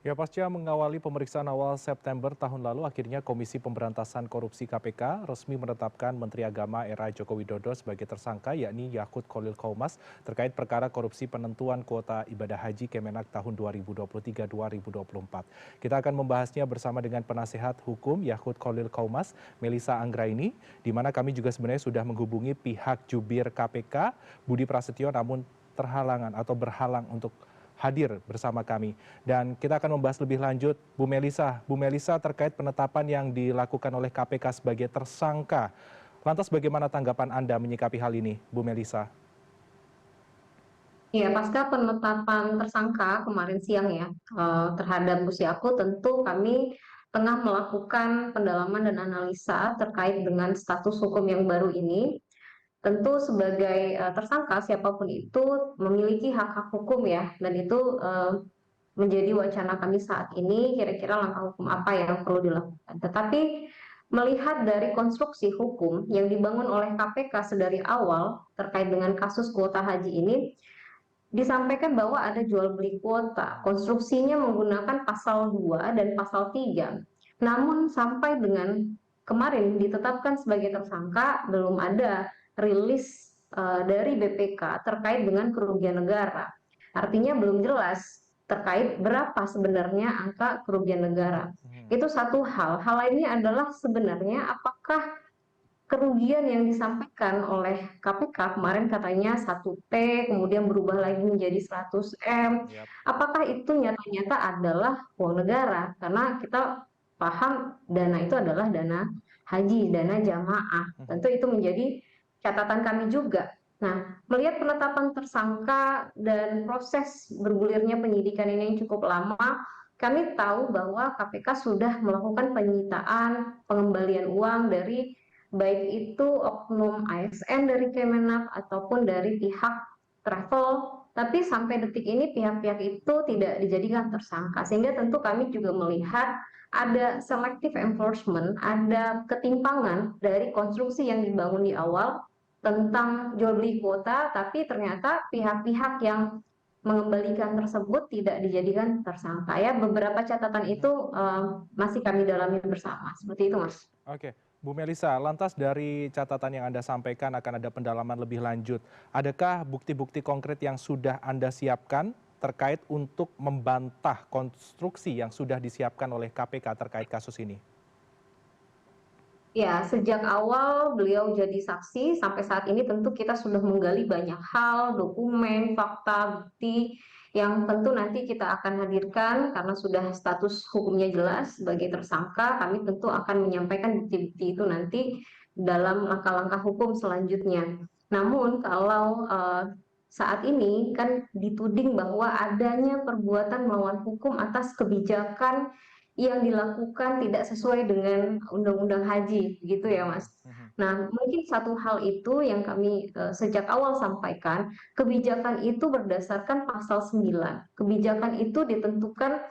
Ya, pasca mengawali pemeriksaan awal September tahun lalu, akhirnya Komisi Pemberantasan Korupsi KPK resmi menetapkan Menteri Agama era Joko Widodo sebagai tersangka, yakni Yakut Kholil Qaumas, terkait perkara korupsi penentuan kuota ibadah haji Kemenak tahun 2023-2024. Kita akan membahasnya bersama dengan penasehat hukum Yakut Kholil Qaumas, Melisa Anggraini, di mana kami juga sebenarnya sudah menghubungi pihak jubir KPK, Budi Prasetyo, namun berhalang untuk hadir bersama kami. Dan kita akan membahas lebih lanjut, Bu Melisa. Bu Melisa, terkait penetapan yang dilakukan oleh KPK sebagai tersangka. Lantas bagaimana tanggapan Anda menyikapi hal ini, Bu Melisa? Ya, pasca penetapan tersangka kemarin siang ya terhadap Gus Yakut, tentu kami tengah melakukan pendalaman dan analisa terkait dengan status hukum yang baru ini. Tentu sebagai tersangka siapapun itu memiliki hak-hak hukum ya, dan itu menjadi wacana kami saat ini, kira-kira langkah hukum apa yang perlu dilakukan. Tetapi melihat dari konstruksi hukum yang dibangun oleh KPK sedari awal terkait dengan kasus kuota haji ini, disampaikan bahwa ada jual beli kuota. Konstruksinya menggunakan pasal 2 dan pasal 3. Namun sampai dengan kemarin ditetapkan sebagai tersangka, belum ada rilis dari BPK terkait dengan kerugian negara. Artinya belum jelas terkait berapa sebenarnya angka kerugian negara. Itu satu hal. Hal lainnya adalah sebenarnya apakah kerugian yang disampaikan oleh KPK kemarin katanya 1T, kemudian berubah lagi menjadi 100M. Yap. Apakah itu nyata-nyata adalah uang negara? Karena kita paham dana itu adalah dana haji, dana jamaah. Tentu itu menjadi catatan kami juga. Nah, melihat penetapan tersangka dan proses bergulirnya penyidikan ini yang cukup lama, kami tahu bahwa KPK sudah melakukan penyitaan pengembalian uang dari baik itu oknum ASN dari Kemenak ataupun dari pihak travel, tapi sampai detik ini pihak-pihak itu tidak dijadikan tersangka, sehingga tentu kami juga melihat ada selective enforcement, ada ketimpangan dari konstruksi yang dibangun di awal tentang jual beli kuota, tapi ternyata pihak-pihak yang mengembalikan tersebut tidak dijadikan tersangka. Ya, beberapa catatan itu masih kami dalami bersama, seperti itu, Mas. Oke, Bu Melisa, lantas dari catatan yang Anda sampaikan akan ada pendalaman lebih lanjut. Adakah bukti-bukti konkret yang sudah Anda siapkan terkait untuk membantah konstruksi yang sudah disiapkan oleh KPK terkait kasus ini? Ya, sejak awal beliau jadi saksi sampai saat ini tentu kita sudah menggali banyak hal, dokumen, fakta, bukti yang tentu nanti kita akan hadirkan karena sudah status hukumnya jelas sebagai tersangka. Kami tentu akan menyampaikan bukti-bukti itu nanti dalam langkah-langkah hukum selanjutnya. Namun kalau saat ini kan dituding bahwa adanya perbuatan melawan hukum atas kebijakan yang dilakukan tidak sesuai dengan undang-undang haji, gitu ya, Mas. Nah, mungkin satu hal itu yang kami sejak awal sampaikan, kebijakan itu berdasarkan pasal 9. Kebijakan itu ditentukan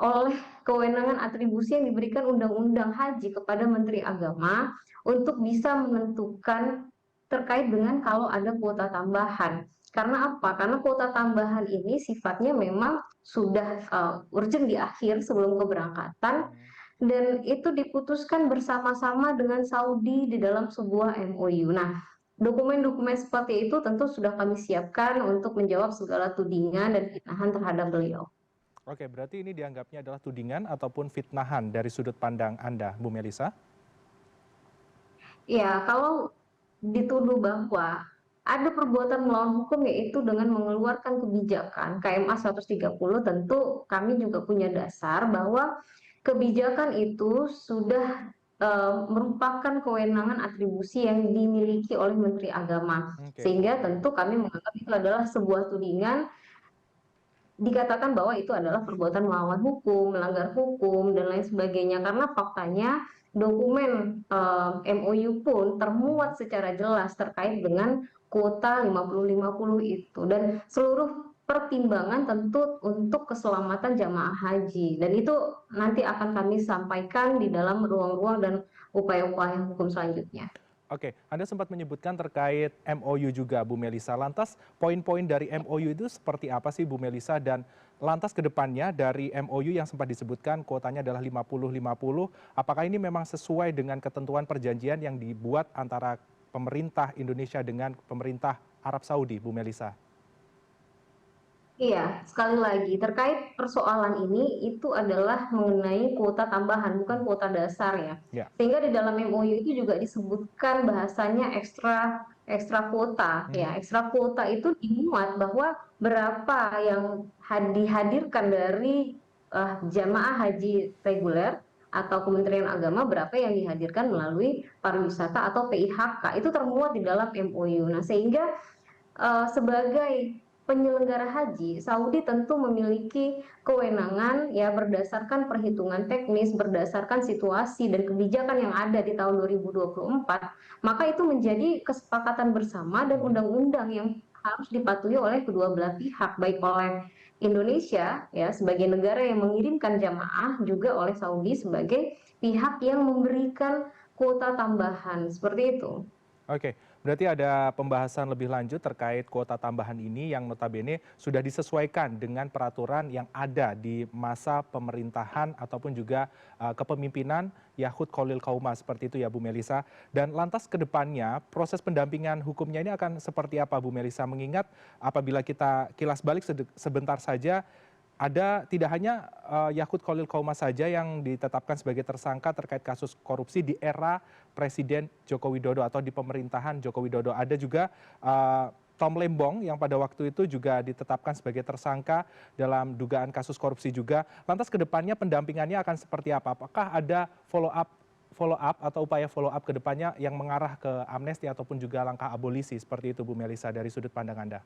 oleh kewenangan atribusi yang diberikan Undang-Undang Haji kepada Menteri Agama untuk bisa menentukan terkait dengan kalau ada kuota tambahan. Karena apa? Karena kuota tambahan ini sifatnya memang sudah urgent di akhir sebelum keberangkatan, dan itu diputuskan bersama-sama dengan Saudi di dalam sebuah MOU. Nah, dokumen-dokumen seperti itu tentu sudah kami siapkan untuk menjawab segala tudingan dan fitnahan terhadap beliau. Oke, berarti ini dianggapnya adalah tudingan ataupun fitnahan dari sudut pandang Anda, Bu Melisa? Ya, kalau dituduh bahwa ada perbuatan melawan hukum yaitu dengan mengeluarkan kebijakan KMA 130, tentu kami juga punya dasar bahwa kebijakan itu sudah merupakan kewenangan atribusi yang dimiliki oleh Menteri Agama. Oke. Sehingga tentu kami menganggap itu adalah sebuah tudingan, dikatakan bahwa itu adalah perbuatan melawan hukum, melanggar hukum, dan lain sebagainya. Karena faktanya dokumen MOU pun termuat secara jelas terkait dengan kuota 50-50 itu. Dan seluruh pertimbangan tentu untuk keselamatan jamaah haji. Dan itu nanti akan kami sampaikan di dalam ruang-ruang dan upaya-upaya hukum selanjutnya. Oke, Anda sempat menyebutkan terkait MOU juga, Bu Melisa. Lantas, poin-poin dari MOU itu seperti apa sih, Bu Melisa? Dan lantas ke depannya dari MOU yang sempat disebutkan kuotanya adalah 50-50, apakah ini memang sesuai dengan ketentuan perjanjian yang dibuat antara pemerintah Indonesia dengan pemerintah Arab Saudi, Bu Melisa? Iya, sekali lagi terkait persoalan ini itu adalah mengenai kuota tambahan, bukan kuota dasar ya. Ya. Sehingga di dalam MOU itu juga disebutkan bahasanya ekstra ekstra kuota ya. Mhm. Ekstra kuota itu dimuat bahwa berapa yang dihadirkan dari jamaah haji reguler atau Kementerian Agama, berapa yang dihadirkan melalui pariwisata atau PIHK itu termuat di dalam MOU. Nah, sehingga sebagai penyelenggara haji, Saudi tentu memiliki kewenangan ya berdasarkan perhitungan teknis, berdasarkan situasi dan kebijakan yang ada di tahun 2024, maka itu menjadi kesepakatan bersama dan Mhm. undang-undang yang harus dipatuhi oleh kedua belah pihak, baik oleh Indonesia ya sebagai negara yang mengirimkan jamaah, juga oleh Saudi sebagai pihak yang memberikan kuota tambahan, seperti itu. Oke, berarti ada pembahasan lebih lanjut terkait kuota tambahan ini yang notabene sudah disesuaikan dengan peraturan yang ada di masa pemerintahan ataupun juga kepemimpinan Yahud Khalil Qaumah, seperti itu ya Bu Melisa. Dan lantas ke depannya proses pendampingan hukumnya ini akan seperti apa Bu Melisa? Mengingat apabila kita kilas balik sebentar saja, ada tidak hanya Yahud Khalil Qaumah saja yang ditetapkan sebagai tersangka terkait kasus korupsi di era Presiden Joko Widodo atau di pemerintahan Joko Widodo. Ada juga Tom Lembong yang pada waktu itu juga ditetapkan sebagai tersangka dalam dugaan kasus korupsi juga. Lantas ke depannya pendampingannya akan seperti apa? Apakah ada follow up atau upaya follow up ke depannya yang mengarah ke amnesti ataupun juga langkah abolisi, seperti itu Bu Melisa dari sudut pandang Anda?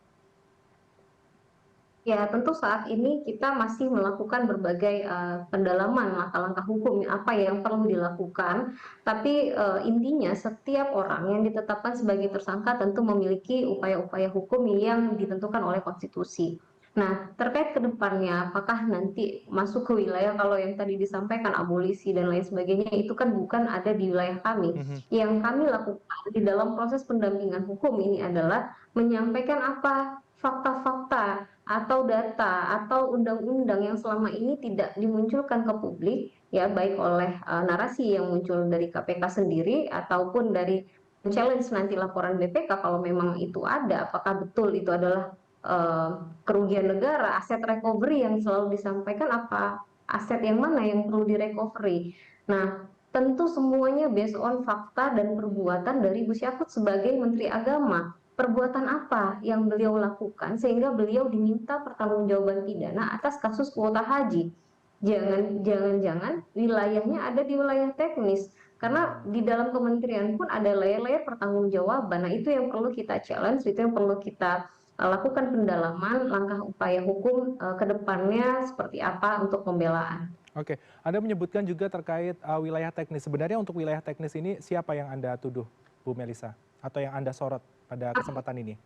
Ya, tentu saat ini kita masih melakukan berbagai pendalaman langkah-langkah hukum apa yang perlu dilakukan. Tapi intinya setiap orang yang ditetapkan sebagai tersangka tentu memiliki upaya-upaya hukum yang ditentukan oleh konstitusi. Nah, terkait ke depannya, apakah nanti masuk ke wilayah kalau yang tadi disampaikan abolisi dan lain sebagainya itu kan bukan ada di wilayah kami. Mhm. Yang kami lakukan di dalam proses pendampingan hukum ini adalah menyampaikan apa fakta-fakta atau data atau undang-undang yang selama ini tidak dimunculkan ke publik ya, baik oleh narasi yang muncul dari KPK sendiri ataupun dari challenge nanti laporan BPK kalau memang itu ada, apakah betul itu adalah kerugian negara, aset recovery yang selalu disampaikan, apa aset yang mana yang perlu direcovery. Nah, tentu semuanya based on fakta dan perbuatan dari Gus Yakut sebagai Menteri Agama. Perbuatan apa yang beliau lakukan sehingga beliau diminta pertanggungjawaban pidana atas kasus kuota haji. Jangan-jangan wilayahnya ada di wilayah teknis, karena di dalam kementerian pun ada layer-layer pertanggungjawaban. Nah, itu yang perlu kita challenge, itu yang perlu kita lakukan pendalaman langkah upaya hukum ke depannya seperti apa untuk pembelaan. Oke, Anda menyebutkan juga terkait wilayah teknis. Sebenarnya untuk wilayah teknis ini siapa yang Anda tuduh, Bu Melisa? Atau yang Anda sorot pada kesempatan ini?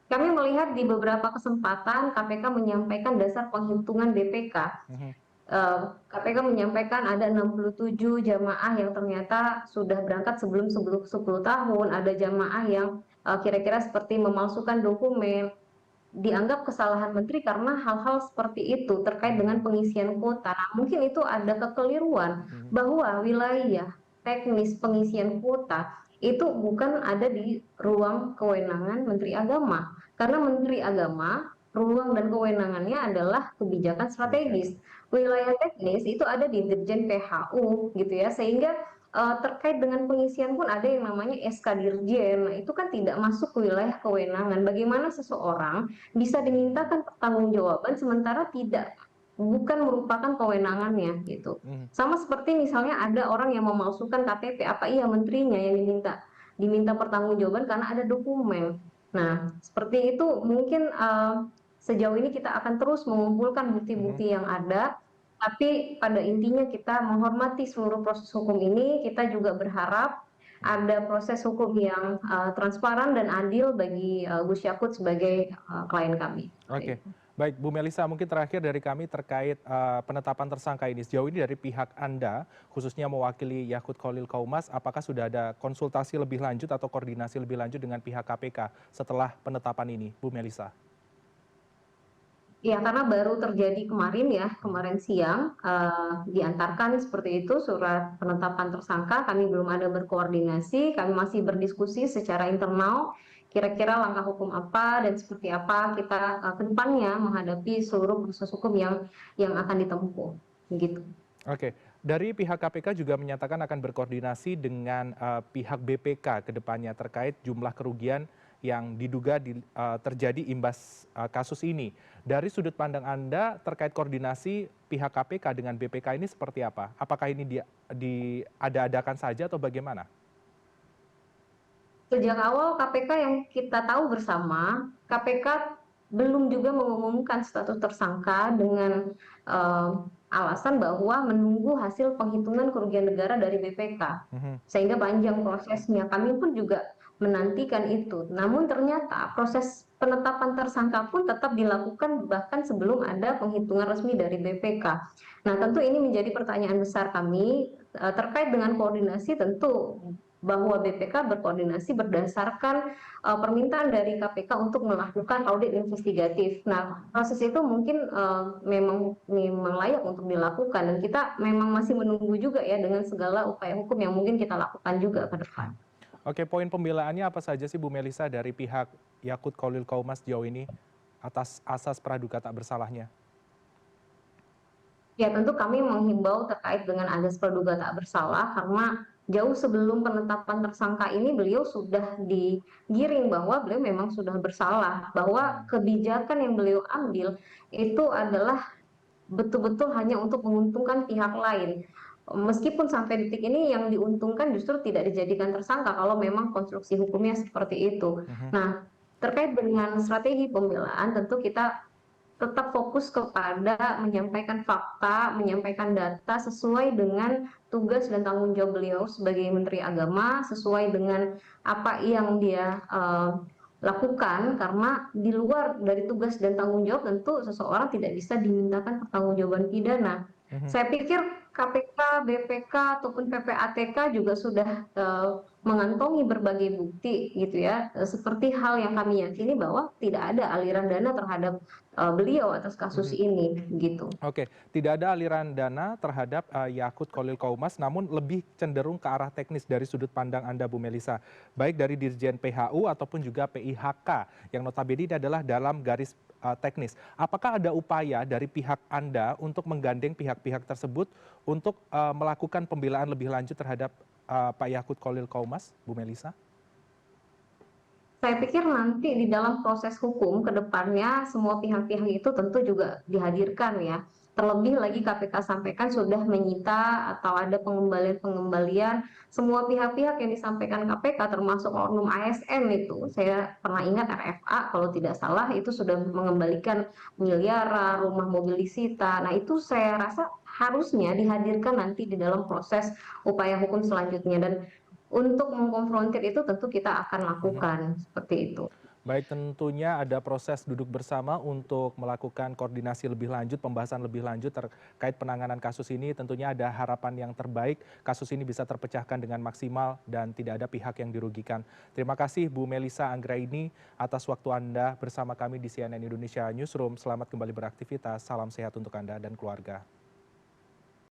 Kami melihat di beberapa kesempatan KPK menyampaikan dasar penghitungan BPK. Mhm. KPK menyampaikan ada 67 jamaah yang ternyata sudah berangkat sebelum 10 tahun, ada jamaah yang kira-kira seperti memalsukan dokumen, dianggap kesalahan menteri karena hal-hal seperti itu terkait dengan Hmm. pengisian kuota. Nah, mungkin itu ada kekeliruan Mhm. bahwa wilayah teknis pengisian kuota itu bukan ada di ruang kewenangan Menteri Agama. Karena Menteri Agama, ruang dan kewenangannya adalah kebijakan Kebijakan. strategis. Wilayah teknis itu ada di Dirjen PHU gitu ya, sehingga terkait dengan pengisian pun ada yang namanya SK Dirjen. Nah, itu kan tidak masuk ke wilayah kewenangan. Bagaimana seseorang bisa dimintakan pertanggungjawaban sementara bukan merupakan kewenangannya gitu. Mhm. Sama seperti misalnya ada orang yang memalsukan KTP, apa iya menterinya yang diminta pertanggungjawaban karena ada dokumen. Nah, seperti itu mungkin sejauh ini kita akan terus mengumpulkan Mhm. bukti-bukti yang ada, tapi pada intinya kita menghormati seluruh proses hukum ini. Kita juga berharap Mhm. ada proses hukum yang transparan dan adil bagi Gus Yakut sebagai klien kami. Oke, baik Bu Melisa, mungkin terakhir dari kami terkait penetapan tersangka ini. Sejauh ini dari pihak Anda, khususnya mewakili Yahut Khalil Qaumas, apakah sudah ada konsultasi lebih lanjut atau koordinasi lebih lanjut dengan pihak KPK setelah penetapan ini, Bu Melisa? Ya, karena baru terjadi kemarin ya, kemarin siang, diantarkan seperti itu surat penetapan tersangka, kami belum ada berkoordinasi, kami masih berdiskusi secara internal, kira-kira langkah hukum apa dan seperti apa kita ke depannya menghadapi seluruh proses hukum yang akan ditempuh, gitu. Oke, dari pihak KPK juga menyatakan akan berkoordinasi dengan pihak BPK ke depannya terkait jumlah kerugian yang diduga terjadi imbas kasus ini. Dari sudut pandang Anda terkait koordinasi pihak KPK dengan BPK ini seperti apa? Apakah ini diada-adakan saja atau bagaimana? Sejak awal KPK yang kita tahu bersama, KPK belum juga mengumumkan status tersangka dengan eh, alasan bahwa menunggu hasil penghitungan kerugian negara dari BPK. Mhm. Sehingga panjang prosesnya. Kami pun juga menantikan itu. Namun ternyata proses penetapan tersangka pun tetap dilakukan bahkan sebelum ada penghitungan resmi dari BPK. Nah, tentu ini menjadi pertanyaan besar kami terkait dengan koordinasi tentu bahwa BPK berkoordinasi berdasarkan permintaan dari KPK untuk melakukan audit investigatif. Nah, proses itu mungkin memang layak untuk dilakukan dan kita memang masih menunggu juga ya dengan segala upaya hukum yang mungkin kita lakukan juga ke depan. Oke, poin pembelaannya apa saja sih Bu Melisa dari pihak Yakut Khalil Qaumas sejauh ini atas asas praduga tak bersalahnya? Ya, tentu kami menghimbau terkait dengan azas praduga tak bersalah karena jauh sebelum penetapan tersangka ini beliau sudah digiring bahwa beliau memang sudah bersalah, bahwa kebijakan yang beliau ambil itu adalah betul-betul hanya untuk menguntungkan pihak lain. Meskipun sampai detik ini yang diuntungkan justru tidak dijadikan tersangka kalau memang konstruksi hukumnya seperti itu. Mhm. Nah, terkait dengan strategi pembelaan tentu kita tetap fokus kepada menyampaikan fakta, menyampaikan data sesuai dengan tugas dan tanggung jawab beliau sebagai Menteri Agama, sesuai dengan apa yang dia lakukan, karena di luar dari tugas dan tanggung jawab tentu seseorang tidak bisa dimintakan pertanggungjawaban pidana. Mhm. Saya pikir KPK, BPK ataupun PPATK juga sudah mengantongi berbagai bukti gitu ya, seperti hal yang kami yakini bahwa tidak ada aliran dana terhadap beliau atas kasus Mhm. ini gitu. Oke, tidak ada aliran dana terhadap Yakut Khalil Qaumas, namun lebih cenderung ke arah teknis dari sudut pandang Anda, Bu Melisa. Baik dari Dirjen PHU ataupun juga PIHK, yang notabene ini adalah dalam garis teknis. Apakah ada upaya dari pihak Anda untuk menggandeng pihak-pihak tersebut untuk melakukan pembelaan lebih lanjut terhadap Pak Yakut Khalil Qaumas, Bu Melisa? Saya pikir nanti di dalam proses hukum ke depannya semua pihak-pihak itu tentu juga dihadirkan ya. Terlebih lagi KPK sampaikan sudah menyita atau ada pengembalian-pengembalian semua pihak-pihak yang disampaikan KPK termasuk oknum ASN itu. Saya pernah ingat RFA kalau tidak salah itu sudah mengembalikan miliaran, rumah mobil disita. Nah, itu saya rasa harusnya dihadirkan nanti di dalam proses upaya hukum selanjutnya dan untuk mengkonfrontir itu tentu kita akan Mhm. lakukan, seperti itu. Baik, tentunya ada proses duduk bersama untuk melakukan koordinasi lebih lanjut, pembahasan lebih lanjut terkait penanganan kasus ini. Tentunya ada harapan yang terbaik, kasus ini bisa terpecahkan dengan maksimal dan tidak ada pihak yang dirugikan. Terima kasih Bu Melisa Anggraini atas waktu Anda bersama kami di CNN Indonesia Newsroom. Selamat kembali beraktivitas, salam sehat untuk Anda dan keluarga.